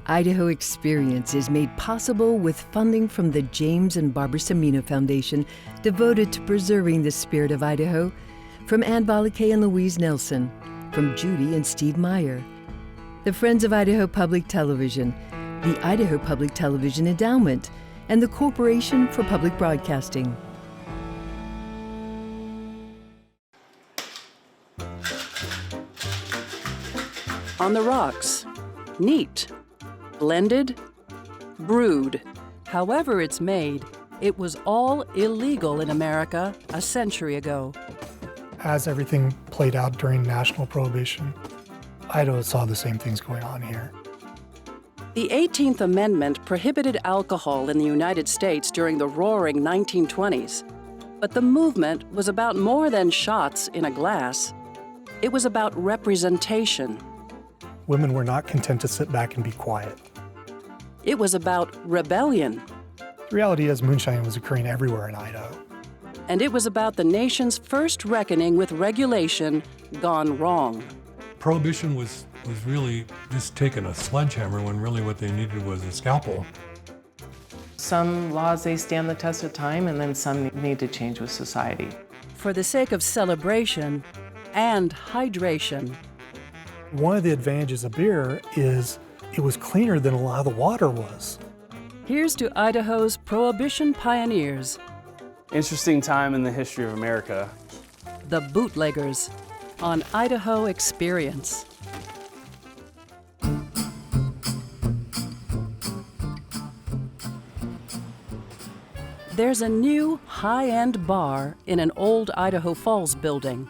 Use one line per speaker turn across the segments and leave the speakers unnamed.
Idaho Experience is made possible with funding from the James and Barbara Semino Foundation, devoted to preserving the spirit of Idaho, from Ann Balakay and Louise Nelson, from Judy and Steve Meyer, the Friends of Idaho Public Television, the Idaho Public Television Endowment, and the Corporation for Public Broadcasting.
On the rocks. Neat. Blended. Brewed. However it's made, it was all illegal in America a century ago.
As everything played out during national prohibition, Idaho saw the same things going on here.
The 18th Amendment prohibited alcohol in the United States during the roaring 1920s. But the movement was about more than shots in a glass. It was about representation.
Women were not content to sit back and be quiet.
It was about rebellion.
The reality is moonshine was occurring everywhere in Idaho.
And it was about the nation's first reckoning with regulation gone wrong.
Prohibition was really just taking a sledgehammer when really what they needed was a scalpel.
Some laws, they stand the test of time, and then some need to change with society.
For the sake of celebration and hydration.
One of the advantages of beer is it was cleaner than a lot of the water was.
Here's to Idaho's Prohibition pioneers.
Interesting time in the history of America.
The Bootleggers on Idaho Experience. There's a new high-end bar in an old Idaho Falls building.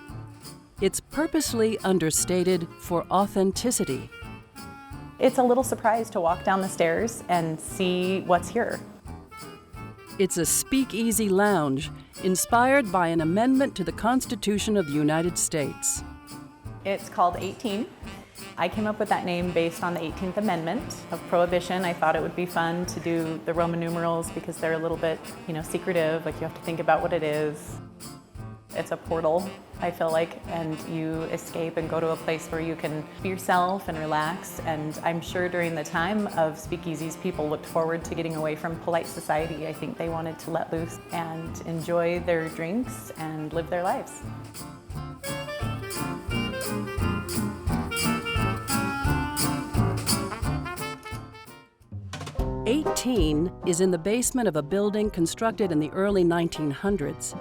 It's purposely understated for authenticity.
It's a little surprise to walk down the stairs and see what's here.
It's a speakeasy lounge inspired by an amendment to the Constitution of the United States.
It's called 18. I came up with that name based on the 18th Amendment of Prohibition. I thought it would be fun to do the Roman numerals because they're a little bit, secretive, like you have to think about what it is. It's a portal, I feel like, and you escape and go to a place where you can be yourself and relax. And I'm sure during the time of speakeasies, people looked forward to getting away from polite society. I think they wanted to let loose and enjoy their drinks and live their lives.
"18" is in the basement of a building constructed in the early 1900s.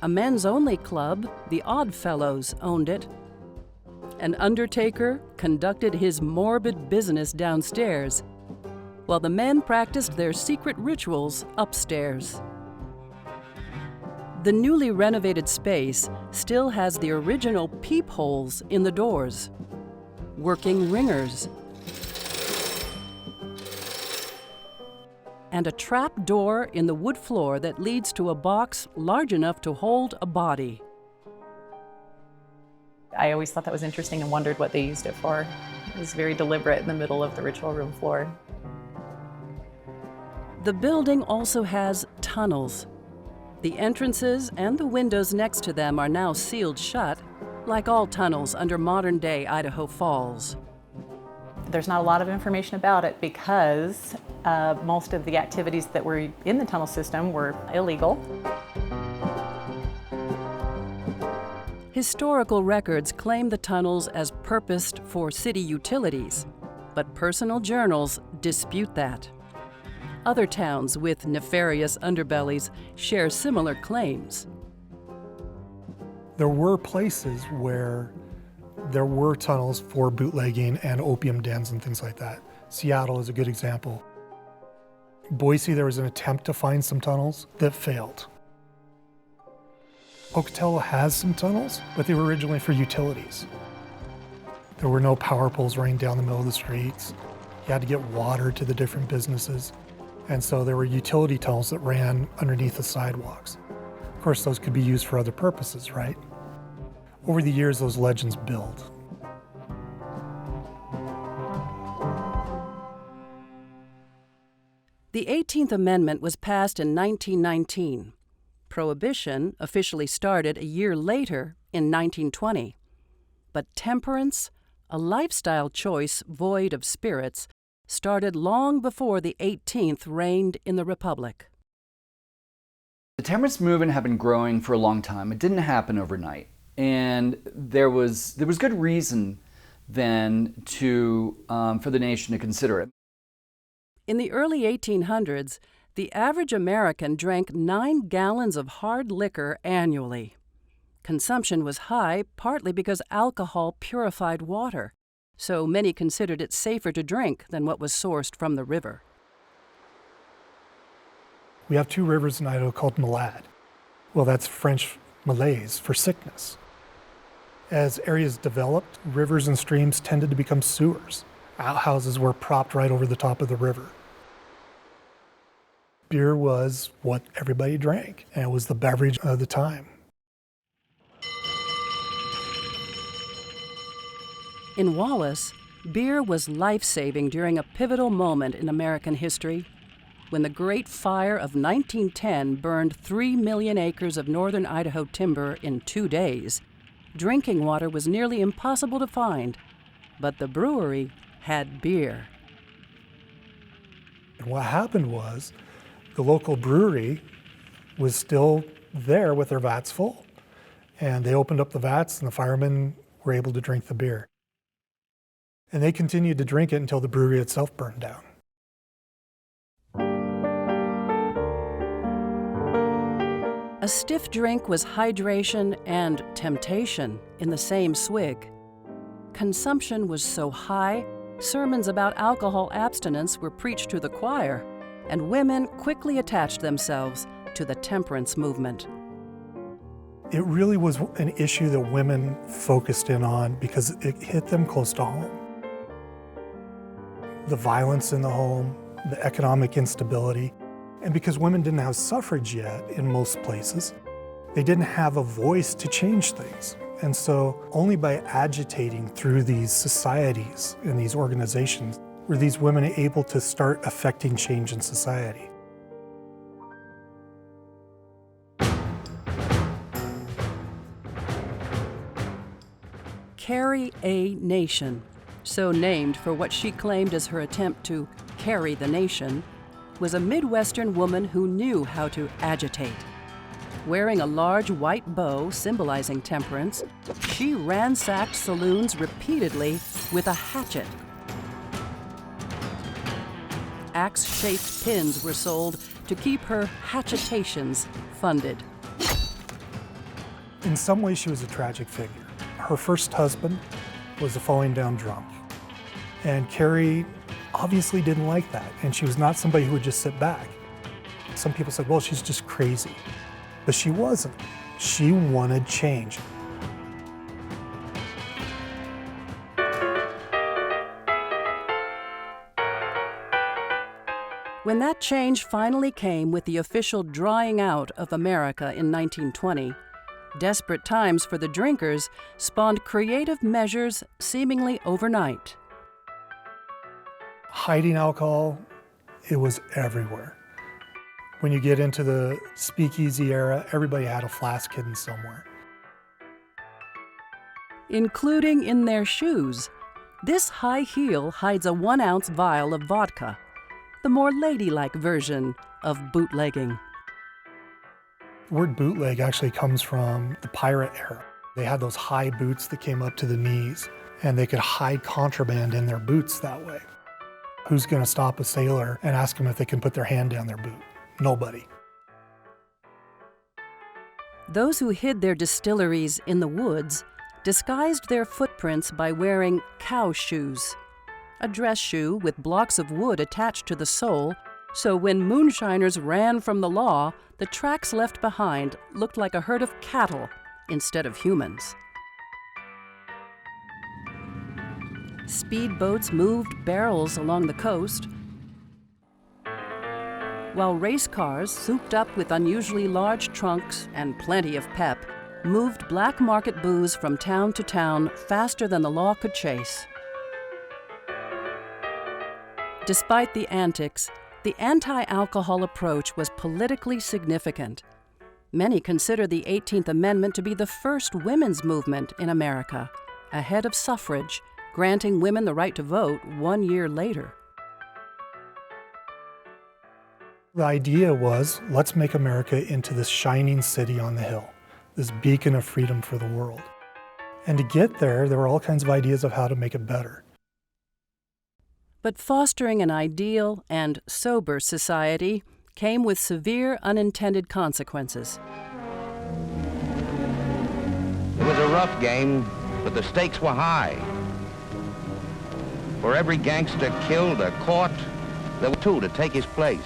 A men's-only club, the Odd Fellows, owned it. An undertaker conducted his morbid business downstairs, while the men practiced their secret rituals upstairs. The newly renovated space still has the original peepholes in the doors, working ringers, and a trap door in the wood floor that leads to a box large enough to hold a body.
I always thought that was interesting and wondered what they used it for. It was very deliberate in the middle of the ritual room floor.
The building also has tunnels. The entrances and the windows next to them are now sealed shut, like all tunnels under modern-day Idaho Falls.
There's not a lot of information about it because most of the activities that were in the tunnel system were illegal.
Historical records claim the tunnels as purposed for city utilities, but personal journals dispute that. Other towns with nefarious underbellies share similar claims.
There were places where there were tunnels for bootlegging and opium dens and things like that. Seattle is a good example. Boise, there was an attempt to find some tunnels that failed. Pocatello has some tunnels, but they were originally for utilities. There were no power poles running down the middle of the streets. You had to get water to the different businesses. And so there were utility tunnels that ran underneath the sidewalks. Of course, those could be used for other purposes, right? Over the years, those legends build.
The 18th Amendment was passed in 1919. Prohibition officially started a year later in 1920. But temperance, a lifestyle choice void of spirits, started long before the 18th reigned in the Republic.
The temperance movement had been growing for a long time. It didn't happen overnight. And there was good reason then for the nation to consider it.
In the early 1800s, the average American drank 9 gallons of hard liquor annually. Consumption was high partly because alcohol purified water, so many considered it safer to drink than what was sourced from the river.
We have 2 rivers in Idaho called malade. Well, that's French malaise for sickness. As areas developed, rivers and streams tended to become sewers. Outhouses were propped right over the top of the river. Beer was what everybody drank, and it was the beverage of the time.
In Wallace, beer was life-saving during a pivotal moment in American history, when the Great Fire of 1910 burned 3 million acres of northern Idaho timber in 2 days. Drinking water was nearly impossible to find, but the brewery had beer.
And what happened was the local brewery was still there with their vats full, and they opened up the vats and the firemen were able to drink the beer. And they continued to drink it until the brewery itself burned down.
A stiff drink was hydration and temptation in the same swig. Consumption was so high, sermons about alcohol abstinence were preached to the choir, and women quickly attached themselves to the temperance movement.
It really was an issue that women focused in on because it hit them close to home. The violence in the home, the economic instability, and because women didn't have suffrage yet in most places, they didn't have a voice to change things. And so only by agitating through these societies and these organizations were these women able to start affecting change in society.
Carrie A. Nation, so named for what she claimed as her attempt to carry the nation, was a Midwestern woman who knew how to agitate. Wearing a large white bow symbolizing temperance, she ransacked saloons repeatedly with a hatchet. Axe-shaped pins were sold to keep her hatchetations funded.
In some ways, she was a tragic figure. Her first husband was a falling down drunk. And Carrie obviously didn't like that, and she was not somebody who would just sit back. Some people said, well, she's just crazy. But she wasn't. She wanted change.
When that change finally came with the official drawing out of America in 1920, desperate times for the drinkers spawned creative measures seemingly overnight.
Hiding alcohol, it was everywhere. When you get into the speakeasy era, everybody had a flask hidden somewhere.
Including in their shoes. This high heel hides a 1-ounce vial of vodka, the more ladylike version of bootlegging.
The word bootleg actually comes from the pirate era. They had those high boots that came up to the knees, and they could hide contraband in their boots that way. Who's going to stop a sailor and ask them if they can put their hand down their boot? Nobody.
Those who hid their distilleries in the woods disguised their footprints by wearing cow shoes, a dress shoe with blocks of wood attached to the sole, so when moonshiners ran from the law, the tracks left behind looked like a herd of cattle instead of humans. Speedboats moved barrels along the coast, while race cars, souped up with unusually large trunks and plenty of pep, moved black market booze from town to town faster than the law could chase. Despite the antics, the anti-alcohol approach was politically significant. Many consider the 18th Amendment to be the first women's movement in America, ahead of suffrage, granting women the right to vote 1 year later.
The idea was, let's make America into this shining city on the hill, this beacon of freedom for the world. And to get there were all kinds of ideas of how to make it better.
But fostering an ideal and sober society came with severe unintended consequences.
It was a rough game, but the stakes were high. For every gangster killed or caught, there were two to take his place.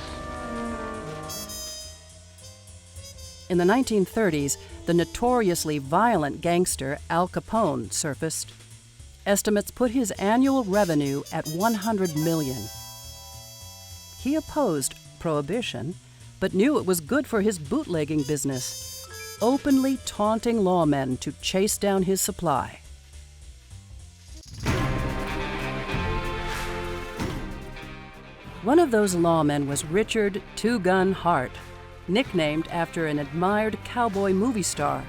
In the 1930s, the notoriously violent gangster Al Capone surfaced. Estimates put his annual revenue at $100 million. He opposed prohibition, but knew it was good for his bootlegging business, openly taunting lawmen to chase down his supply. One of those lawmen was Richard Two Gun Hart, nicknamed after an admired cowboy movie star.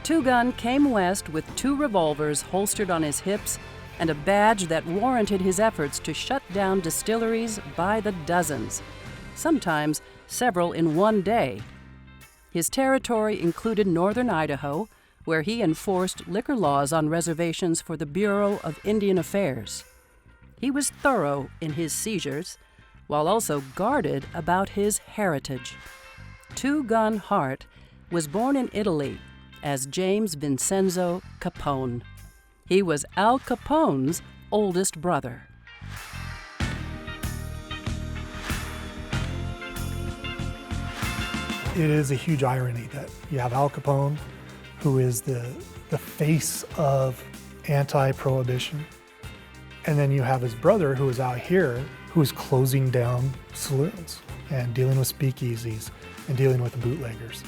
Two Gun came west with 2 revolvers holstered on his hips and a badge that warranted his efforts to shut down distilleries by the dozens, sometimes several in one day. His territory included northern Idaho, where he enforced liquor laws on reservations for the Bureau of Indian Affairs. He was thorough in his seizures, while also guarded about his heritage. Two Gun Hart was born in Italy as James Vincenzo Capone. He was Al Capone's oldest brother.
It is a huge irony that you have Al Capone, who is the face of anti-prohibition, and then you have his brother, who is out here, who is closing down saloons and dealing with speakeasies and dealing with the bootleggers.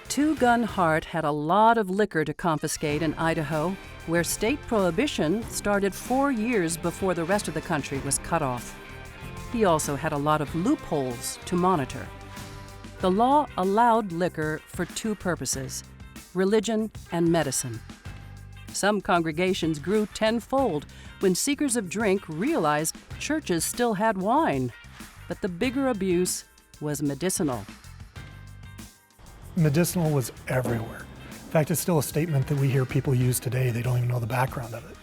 Two Gun Hart had a lot of liquor to confiscate in Idaho, where state prohibition started 4 years before the rest of the country was cut off. He also had a lot of loopholes to monitor. The law allowed liquor for 2 purposes: religion and medicine. Some congregations grew tenfold when seekers of drink realized churches still had wine, but the bigger abuse was medicinal.
Medicinal was everywhere. In fact, it's still a statement that we hear people use today. They don't even know the background of it.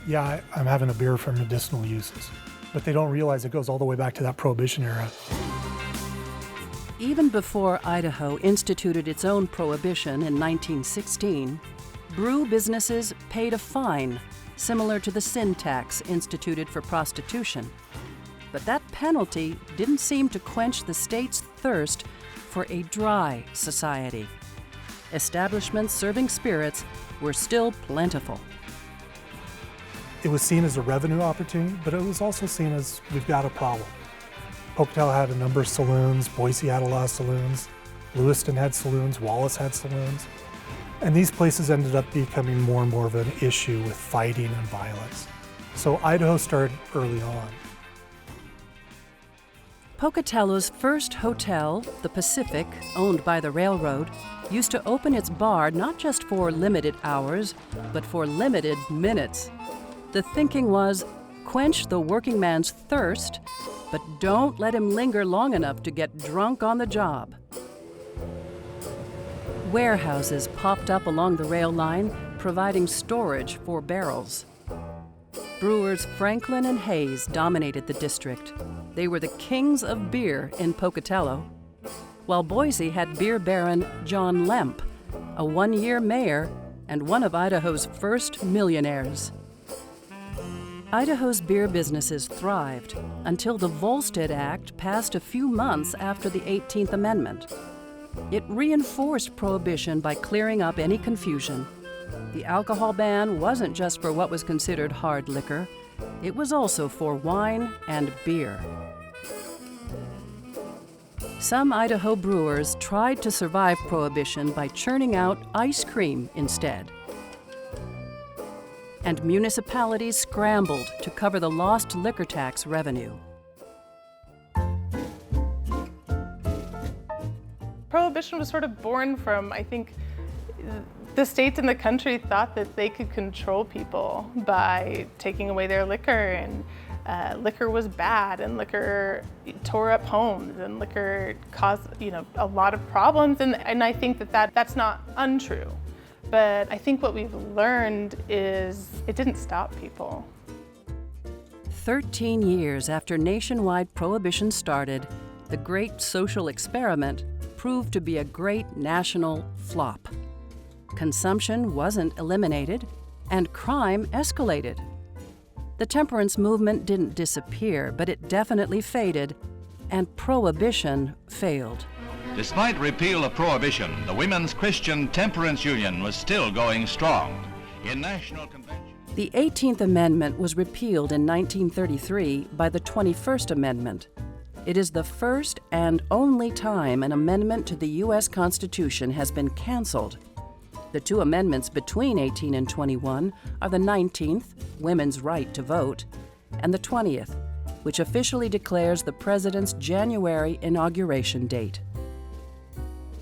Yeah, I'm having a beer for medicinal uses, but they don't realize it goes all the way back to that Prohibition era.
Even before Idaho instituted its own prohibition in 1916, brew businesses paid a fine similar to the sin tax instituted for prostitution. But that penalty didn't seem to quench the state's thirst for a dry society. Establishments serving spirits were still plentiful.
It was seen as a revenue opportunity, but it was also seen as, we've got a problem. Pocatello had a number of saloons, Boise had a lot of saloons, Lewiston had saloons, Wallace had saloons. And these places ended up becoming more and more of an issue with fighting and violence. So Idaho started early on.
Pocatello's first hotel, the Pacific, owned by the railroad, used to open its bar not just for limited hours, but for limited minutes. The thinking was, quench the working man's thirst, but don't let him linger long enough to get drunk on the job. Warehouses popped up along the rail line, providing storage for barrels. Brewers Franklin and Hayes dominated the district. They were the kings of beer in Pocatello, while Boise had beer baron John Lemp, a one-year mayor and one of Idaho's first millionaires. Idaho's beer businesses thrived until the Volstead Act passed a few months after the 18th Amendment. It reinforced prohibition by clearing up any confusion. The alcohol ban wasn't just for what was considered hard liquor, it was also for wine and beer. Some Idaho brewers tried to survive prohibition by churning out ice cream instead. And municipalities scrambled to cover the lost liquor tax revenue.
Prohibition was sort of born from, I think, the states in the country thought that they could control people by taking away their liquor and
liquor was bad and liquor tore up homes and liquor caused, a lot of problems. And I think that's not untrue. But I think what we've learned is it didn't stop people.
13 years after nationwide prohibition started, the great social experiment proved to be a great national flop. Consumption wasn't eliminated, and crime escalated. The temperance movement didn't disappear, but it definitely faded, and prohibition failed.
Despite repeal of prohibition, the Women's Christian Temperance Union was still going strong. In national convention,
the 18th Amendment was repealed in 1933 by the 21st Amendment. It is the first and only time an amendment to the U.S. Constitution has been canceled. The two amendments between 18 and 21 are the 19th, Women's Right to Vote, and the 20th, which officially declares the President's January inauguration date.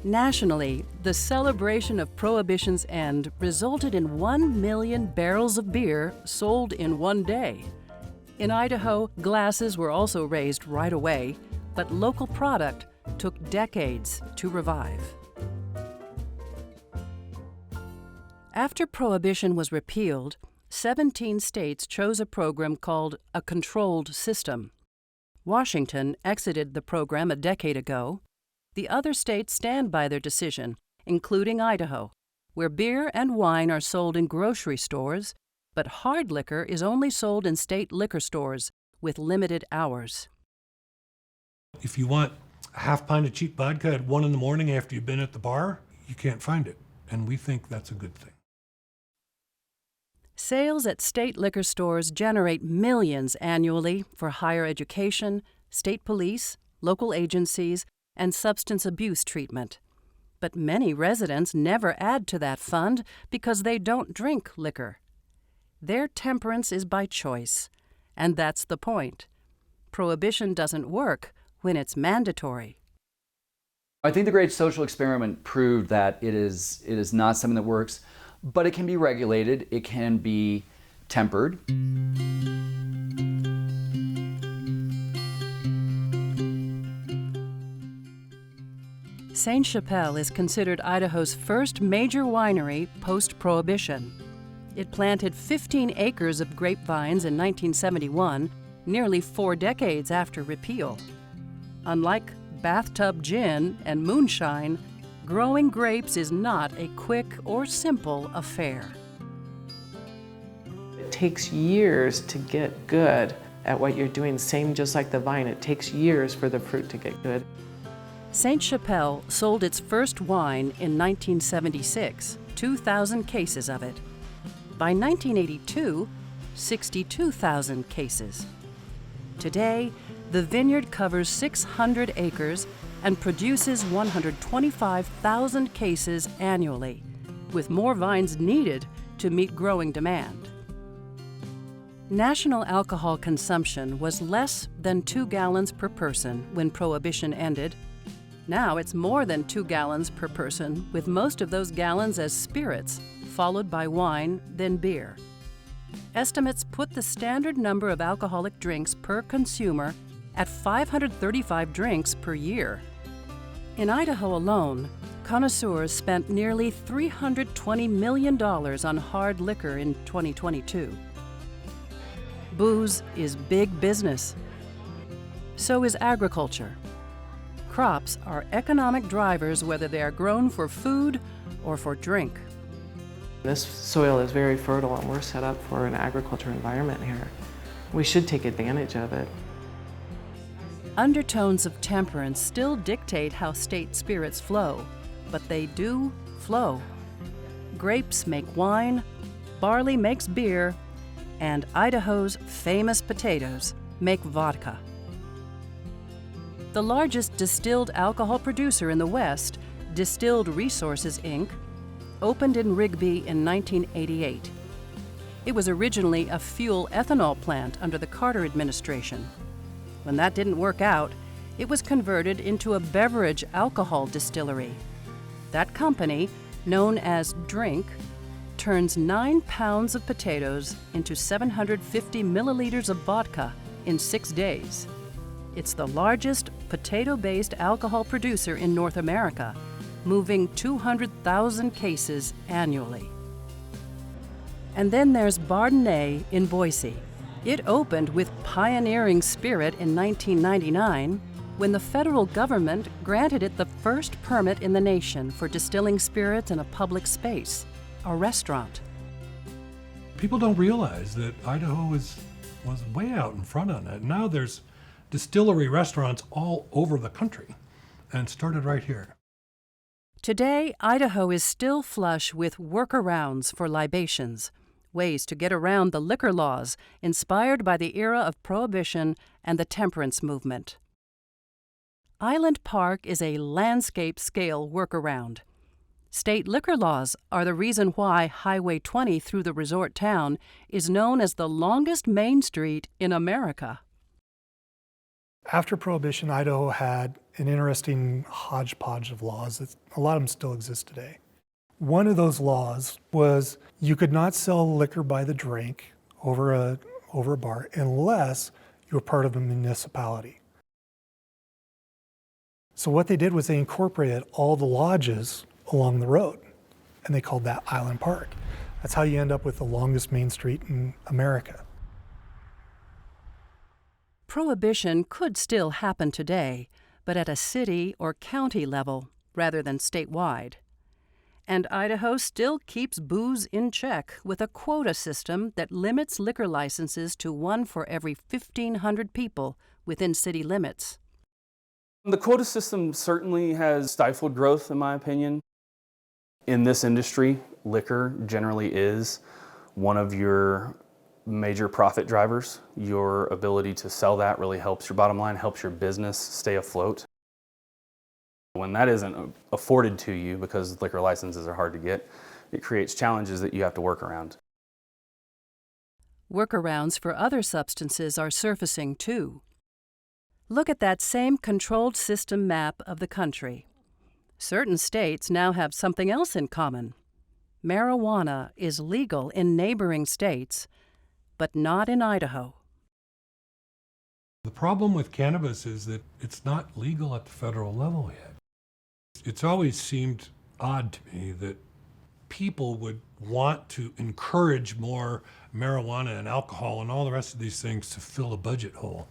Nationally, the celebration of Prohibition's end resulted in 1 million barrels of beer sold in one day. In Idaho, glasses were also raised right away, but local product took decades to revive. After Prohibition was repealed, 17 states chose a program called a controlled system. Washington exited the program a decade ago. The other states stand by their decision, including Idaho, where beer and wine are sold in grocery stores, but hard liquor is only sold in state liquor stores with limited hours.
If you want a half pint of cheap vodka at 1 a.m. after you've been at the bar, you can't find it, and we think that's a good thing.
Sales at state liquor stores generate millions annually for higher education, state police, local agencies, and substance abuse treatment. But many residents never add to that fund because they don't drink liquor. Their temperance is by choice, and that's the point. Prohibition doesn't work when it's mandatory.
I think the great social experiment proved that it is not something that works, but it can be regulated, it can be tempered.
Sainte-Chapelle is considered Idaho's first major winery post-Prohibition. It planted 15 acres of grapevines in 1971, nearly 4 decades after repeal. Unlike bathtub gin and moonshine, growing grapes is not a quick or simple affair.
It takes years to get good at what you're doing, same just like the vine. It takes years for the fruit to get good.
Sainte-Chapelle sold its first wine in 1976, 2,000 cases of it. By 1982, 62,000 cases. Today, the vineyard covers 600 acres and produces 125,000 cases annually, with more vines needed to meet growing demand. National alcohol consumption was less than 2 gallons per person when Prohibition ended. Now it's more than 2 gallons per person, with most of those gallons as spirits, followed by wine, then beer. Estimates put the standard number of alcoholic drinks per consumer at 535 drinks per year. In Idaho alone, connoisseurs spent nearly $320 million on hard liquor in 2022. Booze is big business. So is agriculture. Crops are economic drivers whether they are grown for food or for drink.
This soil is very fertile and we're set up for an agriculture environment here. We should take advantage of it.
Undertones of temperance still dictate how state spirits flow, but they do flow. Grapes make wine, barley makes beer, and Idaho's famous potatoes make vodka. The largest distilled alcohol producer in the West, Distilled Resources, Inc., opened in Rigby in 1988. It was originally a fuel ethanol plant under the Carter administration. When that didn't work out, it was converted into a beverage alcohol distillery. That company, known as Drink, turns 9 pounds of potatoes into 750 milliliters of vodka in 6 days. It's the largest potato-based alcohol producer in North America, moving 200,000 cases annually. And then there's Bardenay in Boise. It opened with pioneering spirit in 1999 when the federal government granted it the first permit in the nation for distilling spirits in a public space, a restaurant.
People don't realize that Idaho was way out in front on that. Now there's distillery restaurants all over the country, and it started right here.
Today, Idaho is still flush with workarounds for libations, ways to get around the liquor laws inspired by the era of Prohibition and the temperance movement. Island Park is a landscape-scale workaround. State liquor laws are the reason why Highway 20 through the resort town is known as the longest main street in America.
After Prohibition, Idaho had an interesting hodgepodge of laws. A lot of them still exist today. One of those laws was you could not sell liquor by the drink over a bar unless you were part of a municipality. So what they did was they incorporated all the lodges along the road, and they called that Island Park. That's how you end up with the longest main street in America.
Prohibition could still happen today, but at a city or county level rather than statewide. And Idaho still keeps booze in check with a quota system that limits liquor licenses to one for every 1,500 people within city limits.
The quota system certainly has stifled growth, in my opinion. In this industry, liquor generally is one of your major profit drivers. Your ability to sell that really helps your bottom line, helps your business stay afloat. When that isn't afforded to you because liquor licenses are hard to get, it creates challenges that you have to work around.
Workarounds for other substances are surfacing too. Look at that same controlled system map of the country. Certain states now have something else in common. Marijuana is legal in neighboring states, but not in Idaho.
The problem with cannabis is that it's not legal at the federal level yet. It's always seemed odd to me that people would want to encourage more marijuana and alcohol and all the rest of these things to fill a budget hole.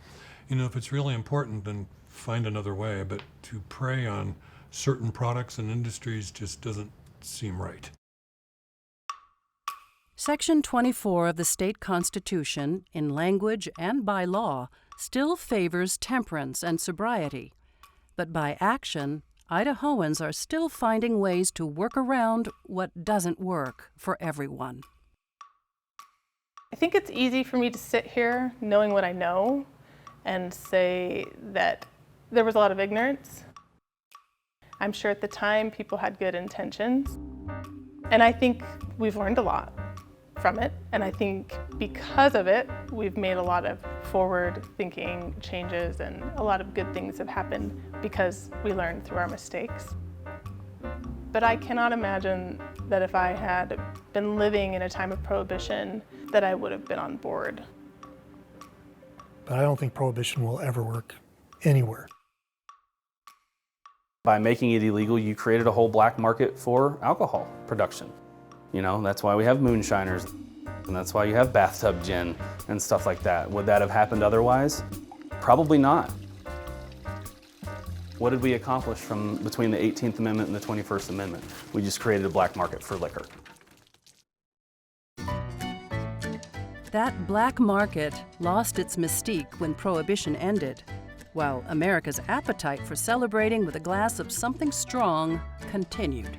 You know, if it's really important, then find another way, but to prey on certain products and industries just doesn't seem right.
Section 24 of the state constitution, in language and by law, still favors temperance and sobriety. But by action, Idahoans are still finding ways to work around what doesn't work for everyone.
I think it's easy for me to sit here knowing what I know and say that there was a lot of ignorance. I'm sure at the time people had good intentions. And I think we've learned a lot from it. And I think because of it, we've made a lot of forward-thinking changes and a lot of good things have happened because we learned through our mistakes. But I cannot imagine that if I had been living in a time of Prohibition, that I would have been on board.
But I don't think Prohibition will ever work anywhere.
By making it illegal, you created a whole black market for alcohol production. You know, that's why we have moonshiners, and that's why you have bathtub gin and stuff like that. Would that have happened otherwise? Probably not. What did we accomplish from between the 18th Amendment and the 21st Amendment? We just created a black market for liquor.
That black market lost its mystique when Prohibition ended, while America's appetite for celebrating with a glass of something strong continued.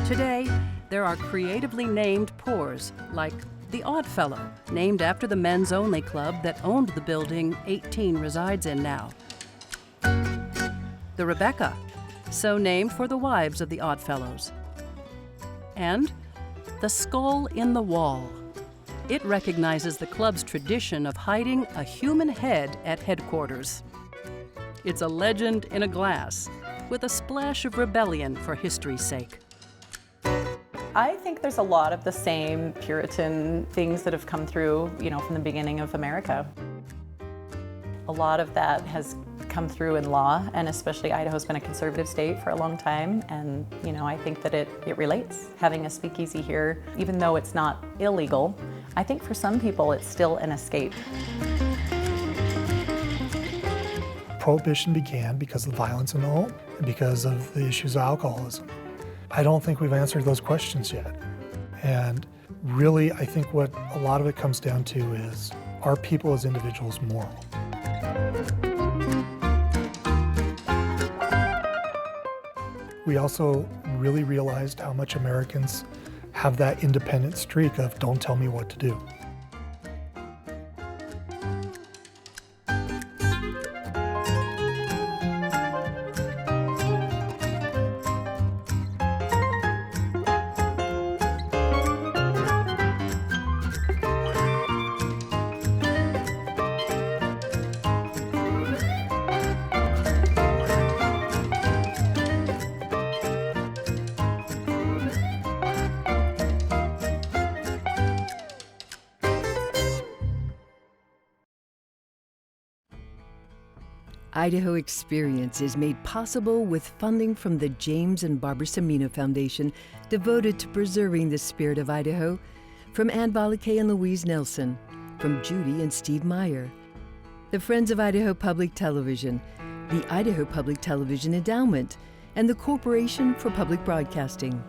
Today, there are creatively named pours, like the Oddfellow, named after the men's only club that owned the building 18 resides in now. The Rebecca, so named for the wives of the Oddfellows. And the Skull in the Wall. It recognizes the club's tradition of hiding a human head at headquarters. It's a legend in a glass, with a splash of rebellion for history's sake.
I think there's a lot of the same Puritan things that have come through, from the beginning of America. A lot of that has come through in law, and especially Idaho's been a conservative state for a long time, and I think that it relates. Having a speakeasy here, even though it's not illegal, I think for some people it's still an escape.
Prohibition began because of the violence in the home and because of the issues of alcoholism. I don't think we've answered those questions yet. And really, I think what a lot of it comes down to is, are people as individuals moral? We also really realized how much Americans have that independent streak of don't tell me what to do.
Idaho Experience is made possible with funding from the James and Barbara Cimino Foundation, devoted to preserving the spirit of Idaho, from Ann Balakay and Louise Nelson, from Judy and Steve Meyer, the Friends of Idaho Public Television, the Idaho Public Television Endowment, and the Corporation for Public Broadcasting.